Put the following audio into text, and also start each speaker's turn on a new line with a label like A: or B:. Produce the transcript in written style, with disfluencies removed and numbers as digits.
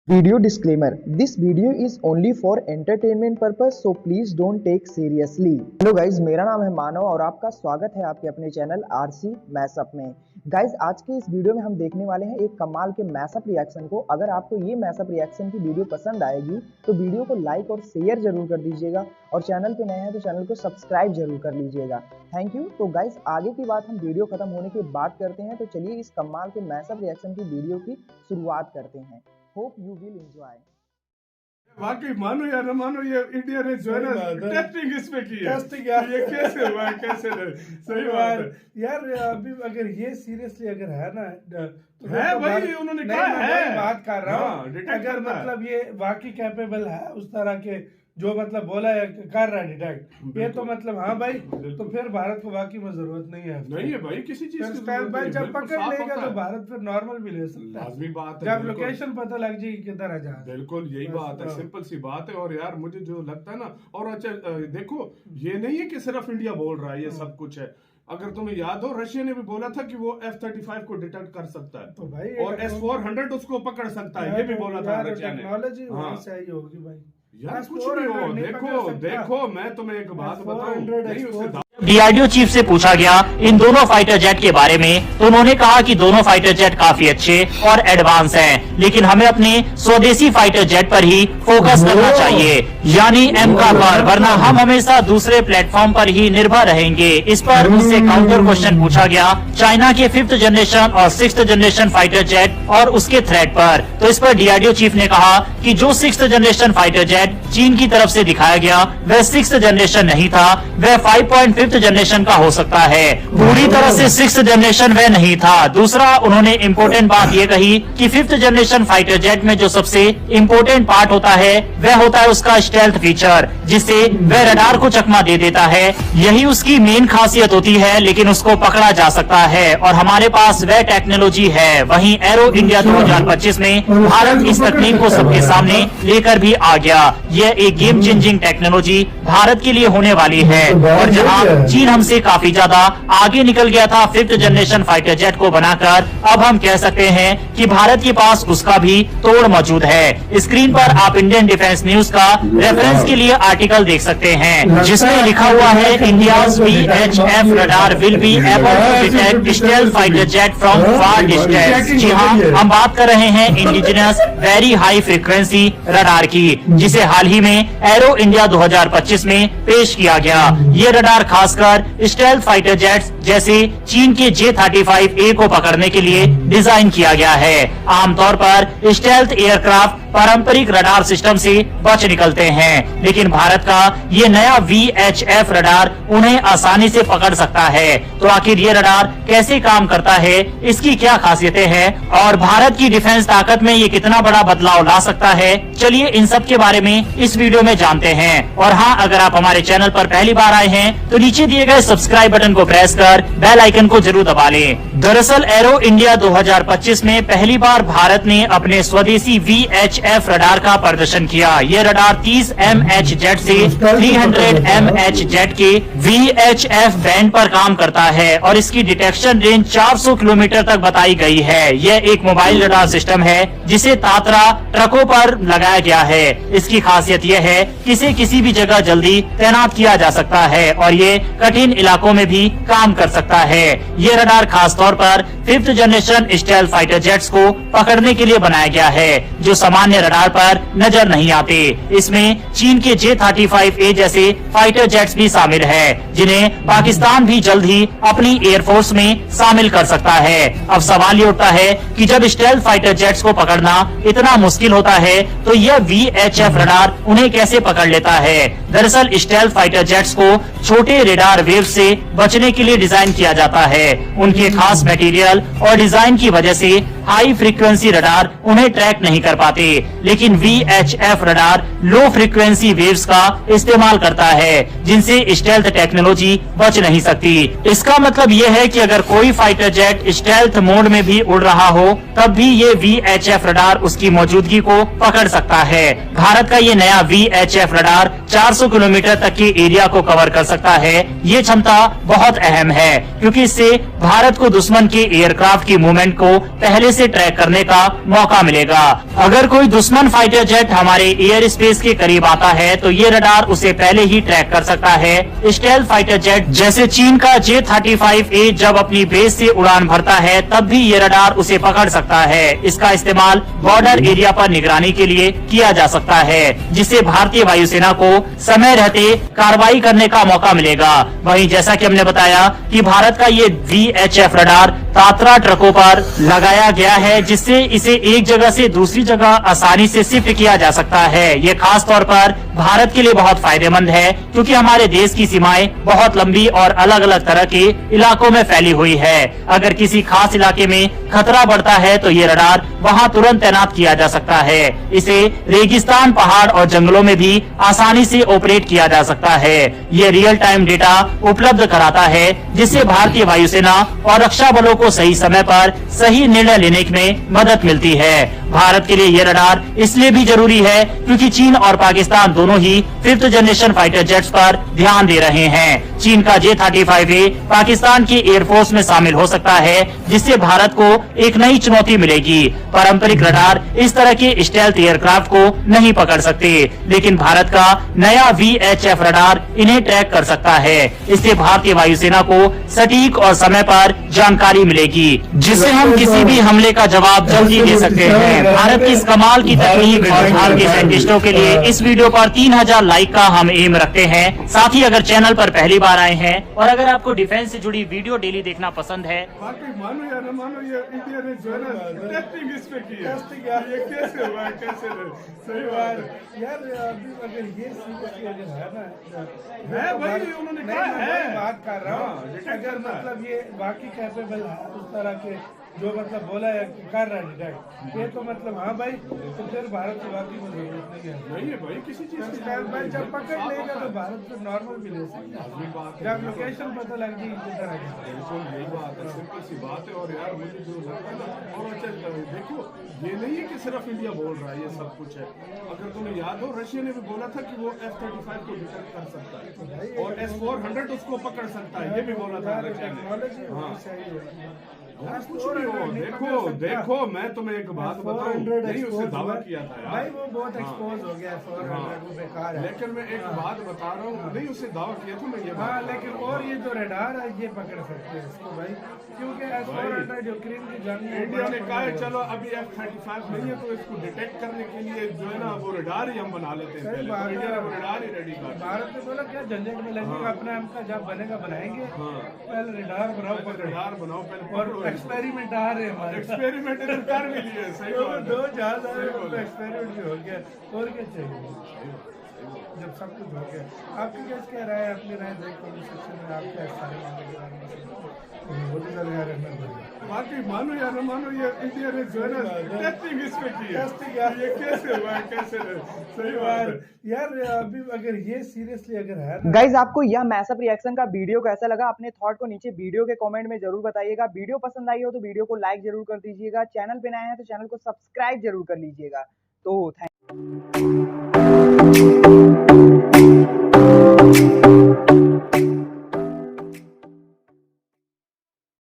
A: Video disclaimer: This video is only for entertainment purpose, so please don't take seriously. Hello guys, मेरा नाम है मानव और आपका स्वागत है आपके अपने चैनल आरसी मैशअप में। गाइज, आज के इस वीडियो में हम देखने वाले हैं एक कमाल के मैशअप रिएक्शन को। अगर आपको ये मैशअप रिएक्शन की वीडियो पसंद आएगी तो वीडियो को लाइक और शेयर जरूर कर दीजिएगा और चैनल पे नए हैं तो चैनल को सब्सक्राइब जरूर कर लीजिएगा। Thank you. तो गाइज, आगे की बात हम वीडियो खत्म होने के बाद करते हैं, तो चलिए इस कमाल के मैशअप रिएक्शन की वीडियो की शुरुआत करते हैं। Hope you will enjoy.
B: वाकई मानो या न मानो, ये इंडिया ने जो है ना टेस्टिंग इसमें की है।
C: टेस्टिंग यार,
B: ये कैसे हुआ है, कैसे नहीं? सही बात है
C: यार। अभी अगर ये सीरियसली अगर है ना तो
B: है
C: तो
B: भाई, उन्होंने कहा है,
C: बात कर रहा हूँ।
B: डिटेक्ट
C: अगर
B: करना है।
C: मतलब ये वाकई कैपेबल है उस तरह के जो मतलब बोला है कर रहा है डिटेक्ट, ये तो मतलब हाँ भाई, तो फिर भारत को वाकई में जरूरत नहीं है।
B: नहीं है भाई किसी चीज की
C: स्टाइल भाई जब
B: बिल्कुल
C: पकड़
B: साफ
C: लेगा
B: होता
C: तो
B: है।
C: भारत फिर नॉर्मल भी ले सकता है।
B: लाजमी बात है,
C: जब
B: बिल्कुल।
C: लोकेशन पता लग जाएगी किधर है जहाज।
B: बिल्कुल यही
C: बस,
B: बात है,
C: हाँ।
B: सिंपल सी बात है। और यार मुझे जो लगता है ना, और अच्छा देखो, ये नहीं है कि सिर्फ इंडिया बोल रहा है, ये सब कुछ है। अगर तुम्हें याद हो, रशिया ने भी बोला था कि वो F-35 को डिटेक्ट कर सकता है,
C: तो भाई
B: और S-400 उसको पकड़ सकता है, ये भी बोला था रशिया ने।
C: टेक्नोलॉजी
B: हाँ।
C: सही होगी भाई।
B: यार कुछ नहीं हो, देखो देखो, मैं तुम्हें एक बात बताऊं, नहीं उसे
D: डीआरडीओ चीफ से पूछा गया इन दोनों फाइटर जेट के बारे में, तो उन्होंने कहा कि दोनों फाइटर जेट काफी अच्छे और एडवांस हैं, लेकिन हमें अपने स्वदेशी फाइटर जेट पर ही फोकस करना चाहिए, यानी एमका पर, वरना हम हमेशा दूसरे प्लेटफॉर्म पर ही निर्भर रहेंगे। इस पर उससे काउंटर क्वेश्चन पूछा गया चाइना के 5th जनरेशन और 6th जनरेशन फाइटर जेट और उसके थ्रेट पर। तो इस पर डीआरडीओ चीफ ने कहा कि जो 6th जनरेशन फाइटर जेट चीन की तरफ से दिखाया गया वह 6th जनरेशन नहीं था, वह 5.5th जनरेशन का हो सकता है, पूरी तरह से 6th जनरेशन वह नहीं था। दूसरा, उन्होंने इम्पोर्टेंट बात यह कही कि 5th जनरेशन फाइटर जेट में जो सबसे इम्पोर्टेंट पार्ट होता है वह होता है उसका स्टेल्थ फीचर, जिससे वह रडार को चकमा दे देता है। यही उसकी मेन खासियत होती है, लेकिन उसको पकड़ा जा सकता है और हमारे पास वह टेक्नोलॉजी है। वहीं एरो इंडिया 2025 में भारत इस तकनीक को सबके सामने लेकर भी आ गया। यह एक गेम चेंजिंग टेक्नोलॉजी भारत के लिए होने वाली है, और जहां चीन हमसे काफी ज्यादा आगे निकल गया था 5th जनरेशन फाइटर जेट को बनाकर, अब हम कह सकते हैं कि भारत के पास उसका भी तोड़ मौजूड है। स्क्रीन पर आप इंडियन डिफेंस न्यूज का रेफरेंस के लिए आर्टिकल देख सकते हैं, जिसमें लिखा हुआ है India's VHF radar will be able to detect stealth fighter jet from far distance. जी हाँ, हम बात कर रहे हैं indigenous very high frequency radar की, जिसे हाल ही में एरो इंडिया 2025 में पेश किया गया। ये रडार खासकर स्टेल्थ फाइटर जेट्स जैसे चीन के J-35A को पकड़ने के लिए डिजाइन किया गया है। आमतौर पर स्टेल्थ एयरक्राफ्ट पारंपरिक रडार सिस्टम से बच निकलते हैं, लेकिन भारत का ये नया VHF रडार उन्हें आसानी से पकड़ सकता है। तो आखिर ये रडार कैसे काम करता है, इसकी क्या खासियतें हैं और भारत की डिफेंस ताकत में ये कितना बड़ा बदलाव ला सकता है, चलिए इन सब के बारे में इस वीडियो में जानते हैं। और हाँ, अगर आप हमारे चैनल पर पहली बार आए हैं तो नीचे दिए गए सब्सक्राइब बटन को प्रेस कर बेल आइकन को जरूर दबा लें। दरअसल एरो इंडिया 2025 में पहली बार भारत ने अपने स्वदेशी VHF रडार का प्रदर्शन किया। ये रडार 30 mH जेट से 300 mH जेट के VHF बैंड पर काम करता है और इसकी डिटेक्शन रेंज 400 किलोमीटर तक बताई गई है। यह एक मोबाइल रडार सिस्टम है जिसे तात्रा ट्रकों पर लगाया गया है। इसकी खासियत यह है कि इसे किसी भी जगह जल्दी तैनात किया जा सकता है और ये कठिन इलाकों में भी काम कर सकता है। ये रडार खास तौर पर 5th generation stealth fighter jets को पकड़ने के लिए बनाया गया है, जो सामान्य रडार पर नजर नहीं आते। इसमें चीन के J-35A जैसे फाइटर जेट्स भी शामिल है, जिन्हें पाकिस्तान भी जल्द ही अपनी एयरफोर्स में शामिल कर सकता है। अब सवाल ये उठता है कि जब स्टेल्थ फाइटर जेट्स को पकड़ना इतना मुश्किल होता है, तो यह VHF रडार उन्हें कैसे पकड़ लेता है। दरअसल स्टेल्थ फाइटर जेट्स को छोटे रेडार वेव से बचने के लिए डिजाइन किया जाता है। उनके खास मटेरियल और डिजाइन की वजह से हाई फ्रीक्वेंसी रडार उन्हें ट्रैक नहीं कर पाते, लेकिन VHF radar low frequency waves का इस्तेमाल करता है, जिनसे स्टेल्थ टेक्नोलॉजी बच नहीं सकती। इसका मतलब यह है कि अगर कोई फाइटर जेट स्टेल्थ मोड में भी उड़ रहा हो, तब भी ये VHF रडार उसकी मौजूदगी को पकड़ सकता है। भारत का ये नया VHF रडार 400 400 किलोमीटर तक के एरिया को कवर कर सकता है। ये क्षमता बहुत अहम है क्योंकि इससे भारत को दुश्मन के एयरक्राफ्ट की मूवमेंट को पहले से ट्रैक करने का मौका मिलेगा। अगर कोई दुश्मन फाइटर जेट हमारे एयर स्पेस के करीब आता है तो ये रडार उसे पहले ही ट्रैक कर सकता है। स्टेल्थ फाइटर जेट जैसे चीन का J-35A जब अपनी बेस से उड़ान भरता है तब भी ये रडार उसे पकड़ सकता है। इसका इस्तेमाल बॉर्डर एरिया पर निगरानी के लिए किया जा सकता है, जिससे भारतीय वायुसेना को समय रहते कार्रवाई करने का मौका मिलेगा। वहीं जैसा कि हमने बताया कि भारत का ये VHF रडार तात्रा ट्रकों पर लगाया गया है, जिससे इसे एक जगह से दूसरी जगह आसानी से शिफ्ट किया जा सकता है। ये खास तौर पर भारत के लिए बहुत फायदेमंद है क्योंकि हमारे देश की सीमाएं बहुत लंबी और अलग अलग तरह के इलाकों में फैली हुई है। अगर किसी खास इलाके में खतरा बढ़ता है तो ये रडार वहां तुरंत तैनात किया जा सकता है। इसे रेगिस्तान, पहाड़ और जंगलों में भी आसानी से ऑपरेट किया जा सकता है। ये रियल टाइम डेटा उपलब्ध कराता है, जिससे भारतीय वायुसेना और रक्षा बलों को सही समय पर सही निर्णय लेने में मदद मिलती है। भारत के लिए ये रडार इसलिए भी जरूरी है क्योंकि चीन और पाकिस्तान दोनों ही 5th जनरेशन फाइटर जेट्स पर ध्यान दे रहे हैं। चीन का J-35A पाकिस्तान की एयरफोर्स में शामिल हो सकता है, जिससे भारत को एक नई चुनौती मिलेगी। पारंपरिक रडार इस तरह के स्टेल्थ एयरक्राफ्ट को नहीं पकड़ सकते, लेकिन भारत का नया VHF रडार इन्हें ट्रैक कर सकता है। इससे भारतीय वायुसेना को सटीक और समय पर जानकारी मिलेगी, जिससे हम किसी भी हमले का जवाब जल्दी दे सकते हैं। भारत की इस कमाल की तकनीक और भारतीय साइंटिस्टों के लिए इस वीडियो पर 3000 लाइक का हम एम रखते हैं। साथ ही अगर चैनल पर पहली बार आए हैं और अगर आपको डिफेंस से जुड़ी वीडियो डेली देखना पसंद है,
B: बाकी मानो या न मानो, ये इंडिया ने जो है ना टेस्टिंग इस पे की है। ये कैसे हुआ है, कैसे नहीं? सही बात है
C: यार। अभी अगर ये सीरियसली अगर है ना,
B: है भाई, उन्होंने कहा है,
C: बात कर रहा
B: हाँ,
C: हूँ।
B: डिटेक्ट
C: अगर
B: करना है।
C: मतलब ये बाकी कैपेबल है उस तरह के जो मतलब बोला है कर रहा है डिटेक्ट, ये तो मतलब हाँ भाई, तो फिर भारत की बाकी में जरूरत नहीं है।
B: नहीं है भाई, किसी चीज की
C: स्टैंड बाय जब पकड़ लेगा तो भारत से नॉर्मल भी ले सकता है, जब लोकेशन पता लग जाएगी किधर है।
B: बिल्कुल यही बात है, सिंपल सी बात है। और यार मुझे जो लगता है ना, और अच्छा देखो, ये नहीं है कि सिर्फ इंडिया बोल रहा है, ये सब कुछ है। अगर तुम्हें याद हो, रशिया ने भी बोला था कि वो F-35 को डिटेक्ट कर सकता है और S-400 उसको पकड़ सकता है, ये भी बोला था रशिया ने।
C: टेक्नोलॉजी
B: हाँ,
C: सही है।
B: यार कुछ भी हो, देखो मैं तुम्हें एक बात बताऊं, नहीं उसे दावा किया था यार
C: भाई, वो बहुत एक्सपोज हो गया, 400 वो बेकार है।
B: लेकिन मैं एक बात बता रहा हूँ, नहीं उसे दावा किया था मैं ये
C: हाँ,
B: बात।
C: लेकिन और ये जो रडार है ये पकड़ सकते हैं इसको भाई, क्योंकि S-400 यूक्रेन की जंग में
B: इंडिया ने कहा है चलो अभी F-35 नहीं है तो इसको डिटेक्ट करने के लिए जो है ना वो रडार ही हम बना लेते हैं।
C: सही
B: पहले
C: बात
B: तो इंडिया
C: है।
B: ने वो रडार ही रेडी कर दिया।
C: भारत ने बोला क्या झंझट में लगेगा, अपना हमका जब बनेगा बनाएंगे, पहले रडार बनाओ,
B: पहले रडार बनाओ, पहले
C: और
B: पकड़ो।
C: एक्सपेरिमेंट आ रहे हैं हमारे,
B: एक्सपेरिमेंट इधर कर भी लिए, सही बात है।
C: दो जहाज आ रहे
B: सही
C: हैं,
B: बोला।
C: एक्सपेरिमेंट भी हो गया, और क्या चाहिए जब सब कुछ हो गया। आपकी क्या राय है, अपनी राय देख कमेंट सेक्शन में, आपके सारे मामले के बारे में बहुत ज़्यादा रहना चाहिए।
B: बाकी मानो या न मानो, ये इंडिया ने जो है ना टेस्टिंग इस पे की है। ये कैसे हुआ है, कैसे नहीं? सही बात है
C: यार। अभी अगर ये सीरियसली अगर है ना,
A: गाइज आपको यह मैसअप रिएक्शन का वीडियो कैसा लगा, अपने थॉट को नीचे वीडियो के कमेंट में जरूर बताइएगा। वीडियो पसंद आई हो तो वीडियो को लाइक जरूर कर दीजिएगा। चैनल पे नए हैं तो चैनल को सब्सक्राइब जरूर कर लीजिएगा। तो थैंक